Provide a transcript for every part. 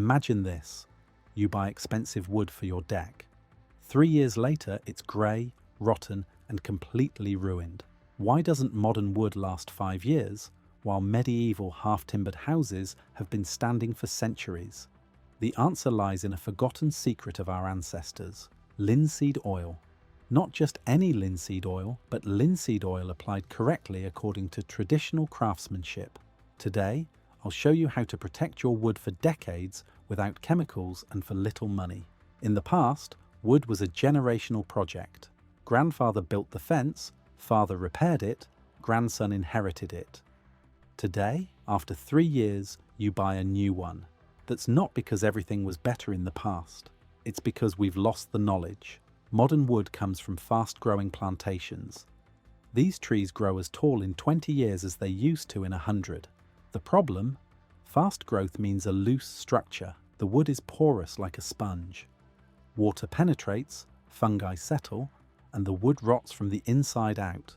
Imagine this. You buy expensive wood for your deck. 3 years later, it's grey, rotten, and completely ruined. Why doesn't modern wood last 5 years, while medieval half-timbered houses have been standing for centuries? The answer lies in a forgotten secret of our ancestors: linseed oil. Not just any linseed oil, but linseed oil applied correctly according to traditional craftsmanship. Today, I'll show you how to protect your wood for decades without chemicals and for little money. In the past, wood was a generational project. Grandfather built the fence, father repaired it, grandson inherited it. Today, after 3 years, you buy a new one. That's not because everything was better in the past. It's because we've lost the knowledge. Modern wood comes from fast-growing plantations. These trees grow as tall in 20 years as they used to in 100. The problem? Fast growth means a loose structure. The wood is porous like a sponge. Water penetrates, fungi settle, and the wood rots from the inside out.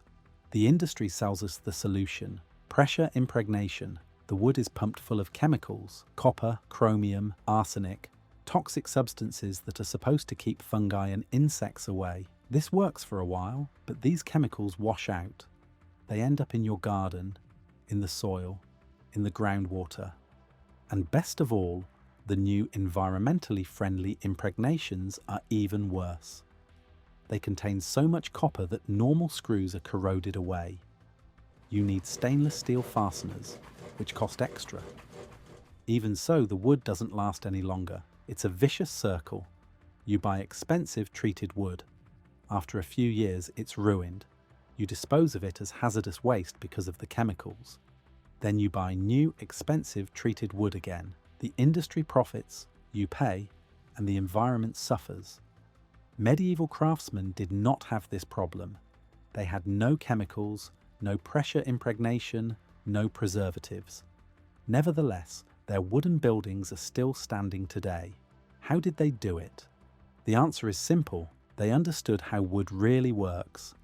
The industry sells us the solution: pressure impregnation. The wood is pumped full of chemicals: copper, chromium, arsenic, toxic substances that are supposed to keep fungi and insects away. This works for a while, but these chemicals wash out. They end up in your garden, in the soil, in the groundwater. And best of all, the new environmentally friendly impregnations are even worse. They contain so much copper that normal screws are corroded away. You need stainless steel fasteners, which cost extra. Even so, the wood doesn't last any longer. It's a vicious circle. You buy expensive treated wood. After a few years, it's ruined. You dispose of it as hazardous waste because of the chemicals. Then you buy new, expensive treated wood again. The industry profits, you pay, and the environment suffers. Medieval craftsmen did not have this problem. They had no chemicals, no pressure impregnation, no preservatives. Nevertheless, their wooden buildings are still standing today. How did they do it? The answer is simple. They understood how wood really works.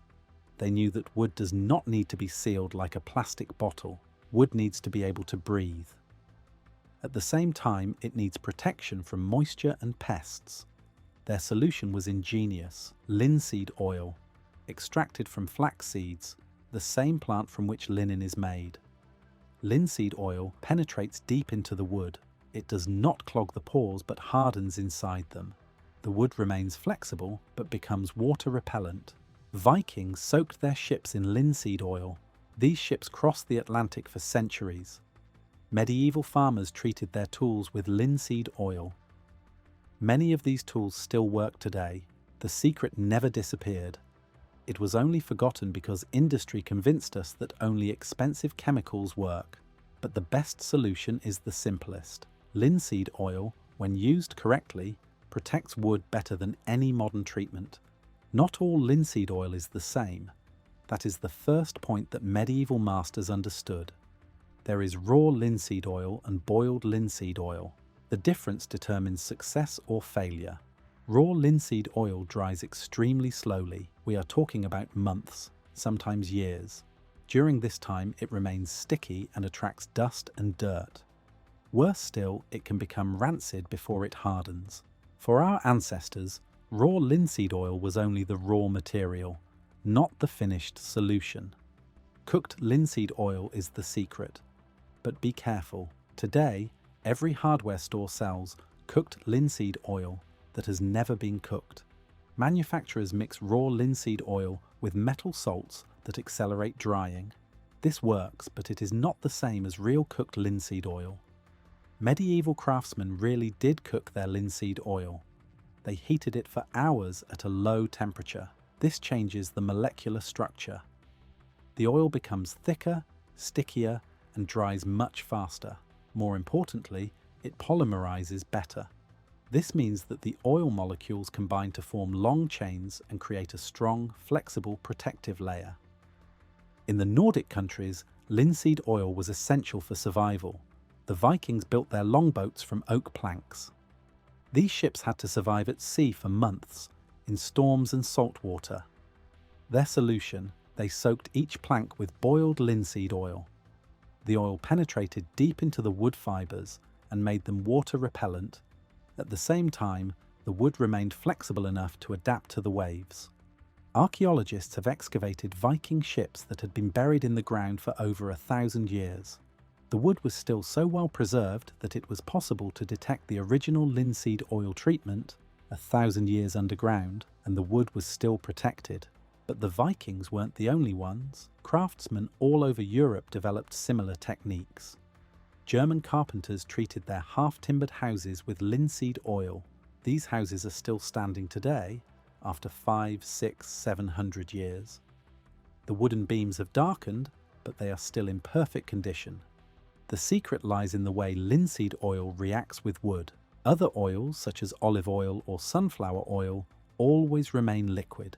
They knew that wood does not need to be sealed like a plastic bottle. Wood needs to be able to breathe. At the same time, it needs protection from moisture and pests. Their solution was ingenious: linseed oil, extracted from flax seeds, the same plant from which linen is made. Linseed oil penetrates deep into the wood. It does not clog the pores but hardens inside them. The wood remains flexible but becomes water repellent. Vikings soaked their ships in linseed oil. These ships crossed the Atlantic for centuries. Medieval farmers treated their tools with linseed oil. Many of these tools still work today. The secret never disappeared. It was only forgotten because industry convinced us that only expensive chemicals work. But the best solution is the simplest. Linseed oil, when used correctly, protects wood better than any modern treatment. Not all linseed oil is the same. That is the first point that medieval masters understood. There is raw linseed oil and boiled linseed oil. The difference determines success or failure. Raw linseed oil dries extremely slowly. We are talking about months, sometimes years. During this time, it remains sticky and attracts dust and dirt. Worse still, it can become rancid before it hardens. For our ancestors, raw linseed oil was only the raw material, not the finished solution. Cooked linseed oil is the secret. But be careful. Today, every hardware store sells cooked linseed oil that has never been cooked. Manufacturers mix raw linseed oil with metal salts that accelerate drying. This works, but it is not the same as real cooked linseed oil. Medieval craftsmen really did cook their linseed oil. They heated it for hours at a low temperature. This changes the molecular structure. The oil becomes thicker, stickier, and dries much faster. More importantly, it polymerizes better. This means that the oil molecules combine to form long chains and create a strong, flexible protective layer. In the Nordic countries, linseed oil was essential for survival. The Vikings built their longboats from oak planks. These ships had to survive at sea for months, in storms and salt water. Their solution: they soaked each plank with boiled linseed oil. The oil penetrated deep into the wood fibers and made them water repellent. At the same time, the wood remained flexible enough to adapt to the waves. Archaeologists have excavated Viking ships that had been buried in the ground for over 1,000 years. The wood was still so well preserved that it was possible to detect the original linseed oil treatment 1,000 years underground, and the wood was still protected. But the Vikings weren't the only ones. Craftsmen all over Europe developed similar techniques. German carpenters treated their half-timbered houses with linseed oil. These houses are still standing today, after 500, 600, 700 years. The wooden beams have darkened, but they are still in perfect condition. The secret lies in the way linseed oil reacts with wood. Other oils, such as olive oil or sunflower oil, always remain liquid.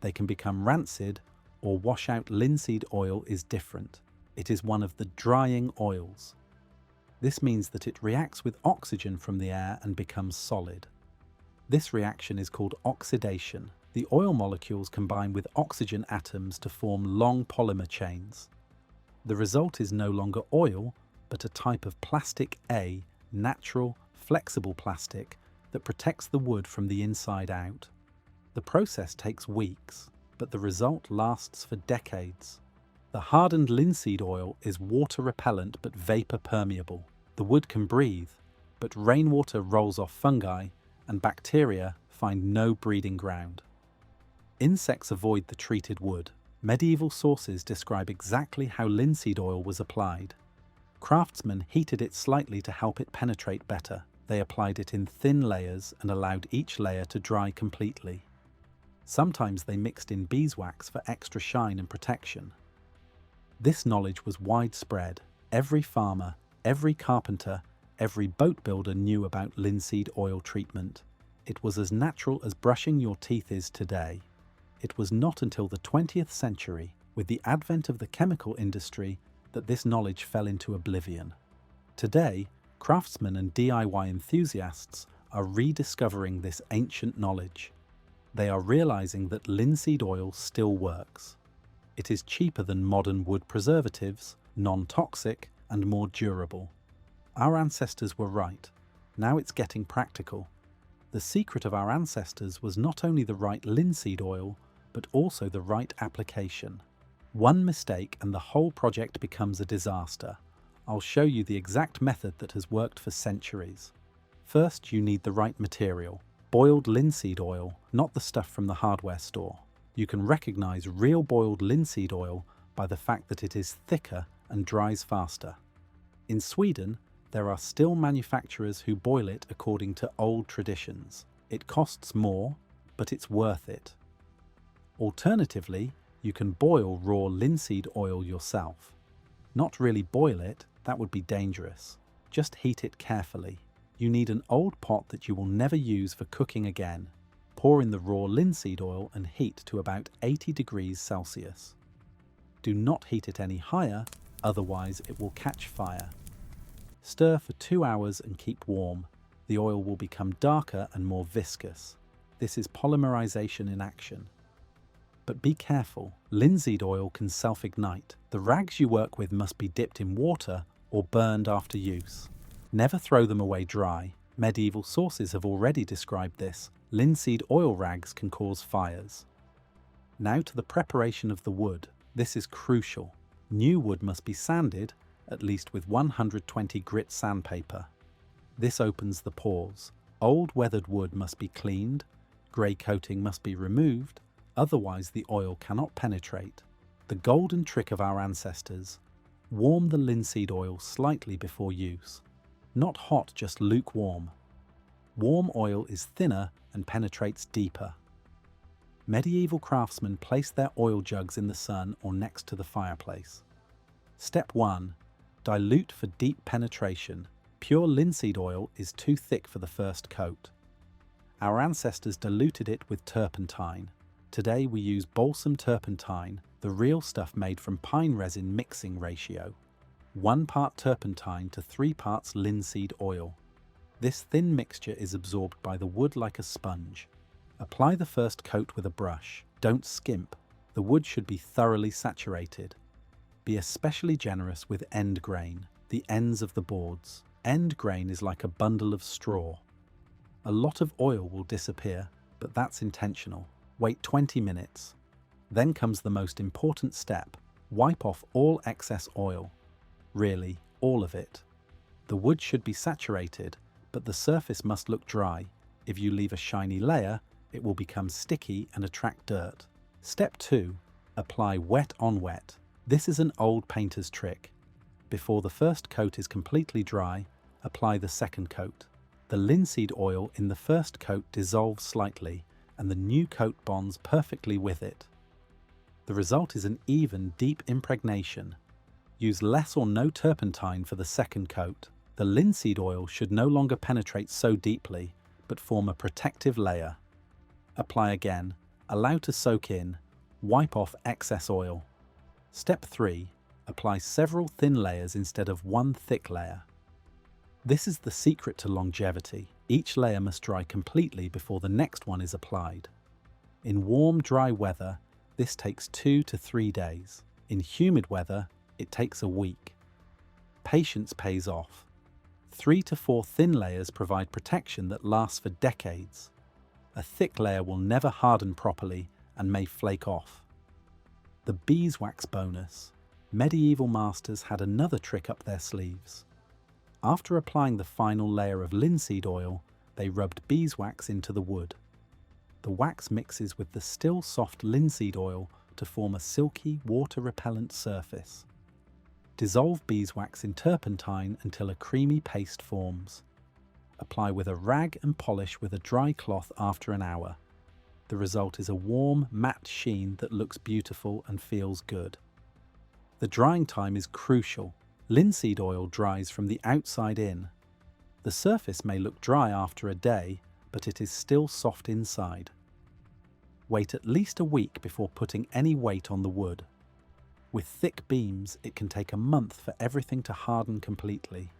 They can become rancid or wash out. Linseed oil is different. It is one of the drying oils. This means that it reacts with oxygen from the air and becomes solid. This reaction is called oxidation. The oil molecules combine with oxygen atoms to form long polymer chains. The result is no longer oil, but a type of plastic A, natural, flexible plastic that protects the wood from the inside out. The process takes weeks, but the result lasts for decades. The hardened linseed oil is water repellent but vapor permeable. The wood can breathe, but rainwater rolls off fungi and bacteria find no breeding ground. Insects avoid the treated wood. Medieval sources describe exactly how linseed oil was applied. Craftsmen heated it slightly to help it penetrate better. They applied it in thin layers and allowed each layer to dry completely. Sometimes they mixed in beeswax for extra shine and protection. This knowledge was widespread. Every farmer, every carpenter, every boat builder knew about linseed oil treatment. It was as natural as brushing your teeth is today. It was not until the 20th century, with the advent of the chemical industry, that this knowledge fell into oblivion. Today, craftsmen and DIY enthusiasts are rediscovering this ancient knowledge. They are realizing that linseed oil still works. It is cheaper than modern wood preservatives, non-toxic, and more durable. Our ancestors were right. Now it's getting practical. The secret of our ancestors was not only the right linseed oil, but also the right application. One mistake and the whole project becomes a disaster. I'll show you the exact method that has worked for centuries. First, you need the right material. Boiled linseed oil, not the stuff from the hardware store. You can recognize real boiled linseed oil by the fact that it is thicker and dries faster. In Sweden, there are still manufacturers who boil it according to old traditions. It costs more, but it's worth it. Alternatively, you can boil raw linseed oil yourself. Not really boil it, that would be dangerous. Just heat it carefully. You need an old pot that you will never use for cooking again. Pour in the raw linseed oil and heat to about 80 degrees Celsius. Do not heat it any higher, otherwise it will catch fire. Stir for 2 hours and keep warm. The oil will become darker and more viscous. This is polymerization in action. But be careful, linseed oil can self-ignite. The rags you work with must be dipped in water or burned after use. Never throw them away dry. Medieval sources have already described this. Linseed oil rags can cause fires. Now to the preparation of the wood. This is crucial. New wood must be sanded, at least with 120 grit sandpaper. This opens the pores. Old weathered wood must be cleaned, grey coating must be removed, otherwise the oil cannot penetrate. The golden trick of our ancestors: warm the linseed oil slightly before use. Not hot, just lukewarm. Warm oil is thinner and penetrates deeper. Medieval craftsmen placed their oil jugs in the sun or next to the fireplace. Step 1. Dilute for deep penetration. Pure linseed oil is too thick for the first coat. Our ancestors diluted it with turpentine. Today we use balsam turpentine, the real stuff made from pine resin mixing ratio. 1 part turpentine to 3 parts linseed oil. This thin mixture is absorbed by the wood like a sponge. Apply the first coat with a brush. Don't skimp. The wood should be thoroughly saturated. Be especially generous with end grain, the ends of the boards. end grain is like a bundle of straw. A lot of oil will disappear, but that's intentional. Wait 20 minutes. Then comes the most important step. Wipe off all excess oil. Really, all of it. The wood should be saturated, but the surface must look dry. If you leave a shiny layer, it will become sticky and attract dirt. Step 2. Apply wet on wet. This is an old painter's trick. Before the first coat is completely dry, apply the second coat. The linseed oil in the first coat dissolves slightly, and the new coat bonds perfectly with it. The result is an even, deep impregnation. Use less or no turpentine for the second coat. The linseed oil should no longer penetrate so deeply, but form a protective layer. Apply again, allow to soak in, wipe off excess oil. Step 3. Apply several thin layers instead of one thick layer. This is the secret to longevity. Each layer must dry completely before the next one is applied. In warm, dry weather, this takes 2 to 3 days. In humid weather, it takes a week. Patience pays off. 3 to 4 thin layers provide protection that lasts for decades. A thick layer will never harden properly and may flake off. The beeswax bonus. Medieval masters had another trick up their sleeves. After applying the final layer of linseed oil, they rubbed beeswax into the wood. The wax mixes with the still soft linseed oil to form a silky, water-repellent surface. Dissolve beeswax in turpentine until a creamy paste forms. Apply with a rag and polish with a dry cloth after an hour. The result is a warm, matte sheen that looks beautiful and feels good. The drying time is crucial. Linseed oil dries from the outside in. The surface may look dry after a day, but it is still soft inside. Wait at least a week before putting any weight on the wood. With thick beams, it can take a month for everything to harden completely.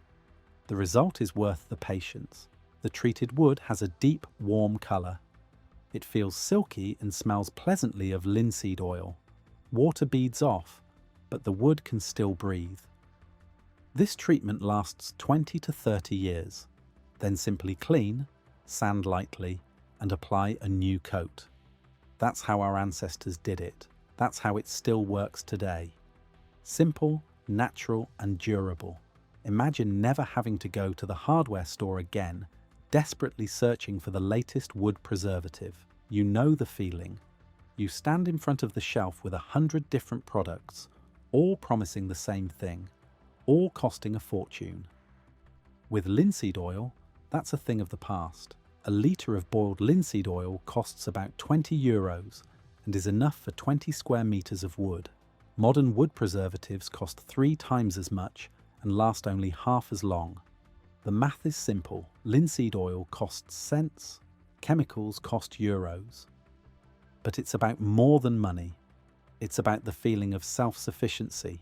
The result is worth the patience. The treated wood has a deep, warm colour. It feels silky and smells pleasantly of linseed oil. Water beads off, but the wood can still breathe. This treatment lasts 20 to 30 years. Then simply clean, sand lightly, and apply a new coat. That's how our ancestors did it. That's how it still works today. Simple, natural, and durable. Imagine never having to go to the hardware store again, desperately searching for the latest wood preservative. You know the feeling. You stand in front of the shelf with 100 different products, all promising the same thing, all costing a fortune. With linseed oil, that's a thing of the past. A litre of boiled linseed oil costs about €20 and is enough for 20 square metres of wood. Modern wood preservatives cost 3 times as much and last only half as long. The math is simple. Linseed oil costs cents, chemicals cost euros. But it's about more than money. It's about the feeling of self-sufficiency.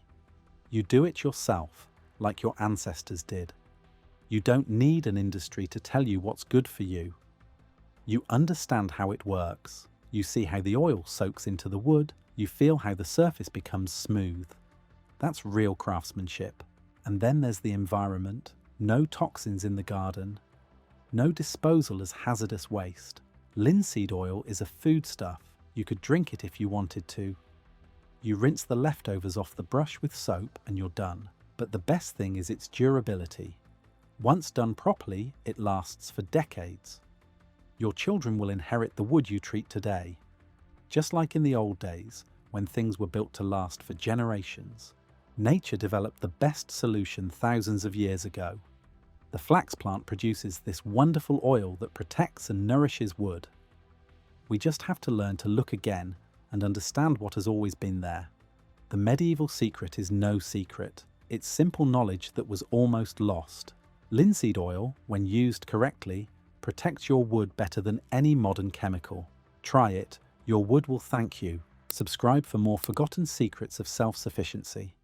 You do it yourself, like your ancestors did. You don't need an industry to tell you what's good for you. You understand how it works. You see how the oil soaks into the wood. You feel how the surface becomes smooth. That's real craftsmanship. And then there's the environment. No toxins in the garden. No disposal as hazardous waste. Linseed oil is a foodstuff. You could drink it if you wanted to. You rinse the leftovers off the brush with soap and you're done. But the best thing is its durability. Once done properly, it lasts for decades. Your children will inherit the wood you treat today. Just like in the old days, when things were built to last for generations. Nature developed the best solution thousands of years ago. The flax plant produces this wonderful oil that protects and nourishes wood. We just have to learn to look again and understand what has always been there. The medieval secret is no secret. It's simple knowledge that was almost lost. Linseed oil, when used correctly, protects your wood better than any modern chemical. Try it. Your wood will thank you. Subscribe for more forgotten secrets of self-sufficiency.